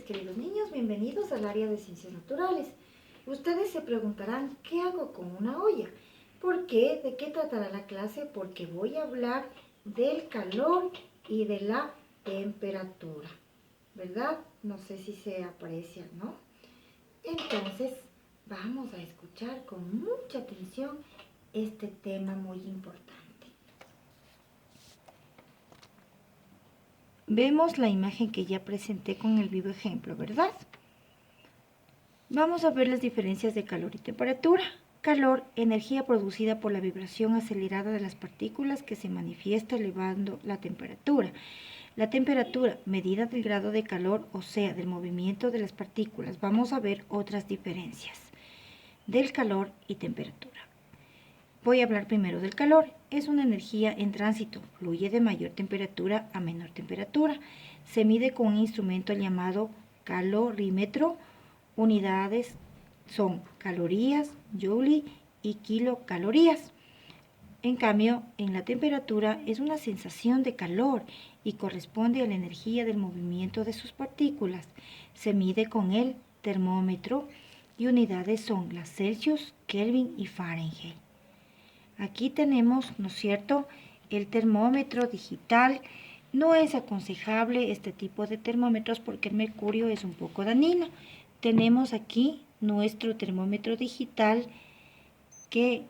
mis queridos niños, bienvenidos al área de ciencias naturales. Ustedes se preguntarán, ¿qué hago con una olla? ¿Por qué? ¿De qué tratará la clase? Porque voy a hablar del calor y de la temperatura, ¿verdad? No sé si se aprecia, ¿no? Entonces, vamos a escuchar con mucha atención este tema muy importante. Vemos la imagen que ya presenté con el vivo ejemplo, ¿verdad? Vamos a ver las diferencias de calor y temperatura. Calor, energía producida por la vibración acelerada de las partículas que se manifiesta elevando la temperatura. La temperatura, medida del grado de calor, o sea, del movimiento de las partículas. Vamos a ver otras diferencias del calor y temperatura. Voy a hablar primero del calor. Es una energía en tránsito, fluye de mayor temperatura a menor temperatura. Se mide con un instrumento llamado calorímetro. Unidades son calorías, joule y kilocalorías. En cambio, en la temperatura es una sensación de calor y corresponde a la energía del movimiento de sus partículas. Se mide con el termómetro y unidades son las Celsius, Kelvin y Fahrenheit. Aquí tenemos, ¿no es cierto?, el termómetro digital. No es aconsejable este tipo de termómetros porque el mercurio es un poco dañino. Tenemos aquí nuestro termómetro digital que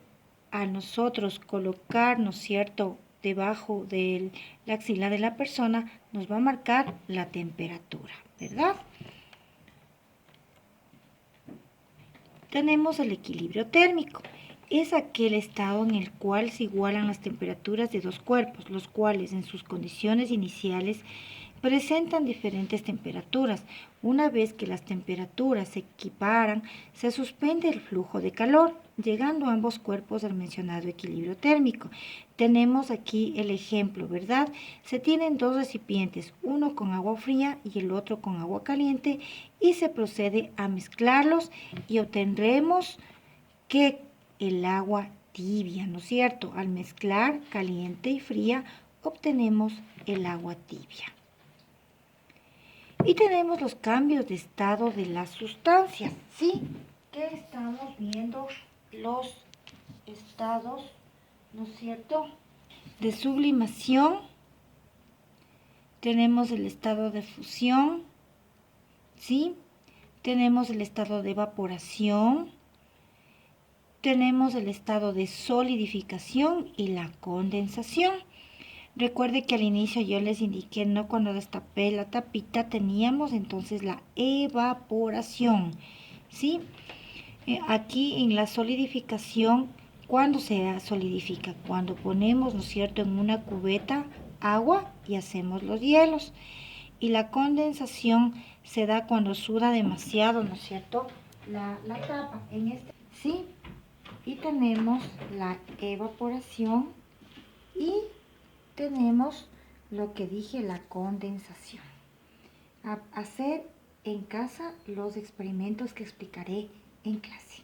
a nosotros colocar, ¿no es cierto?, debajo de la axila de la persona nos va a marcar la temperatura, ¿verdad? Tenemos el equilibrio térmico. Es aquel estado en el cual se igualan las temperaturas de dos cuerpos, los cuales en sus condiciones iniciales presentan diferentes temperaturas. Una vez que las temperaturas se equiparan, se suspende el flujo de calor, llegando ambos cuerpos al mencionado equilibrio térmico. Tenemos aquí el ejemplo, ¿verdad? Se tienen dos recipientes, uno con agua fría y el otro con agua caliente, y se procede a mezclarlos y obtendremos que el agua tibia, ¿no es cierto? Al mezclar caliente y fría, obtenemos el agua tibia. Y tenemos los cambios de estado de las sustancias, ¿sí? Que estamos viendo los estados, ¿no es cierto?, de sublimación. Tenemos el estado de fusión, ¿sí? Tenemos el estado de evaporación. Tenemos el estado de solidificación y la condensación. Recuerde que al inicio yo les indiqué, no, cuando destapé la tapita teníamos entonces la evaporación, ¿sí? Aquí en la solidificación, ¿cuándo se solidifica? Cuando ponemos, ¿no es cierto?, en una cubeta agua y hacemos los hielos. Y la condensación se da cuando suda demasiado, ¿no es cierto?, la tapa. ¿Sí? Y tenemos la evaporación y tenemos lo que dije, la condensación. A hacer en casa los experimentos que explicaré en clase.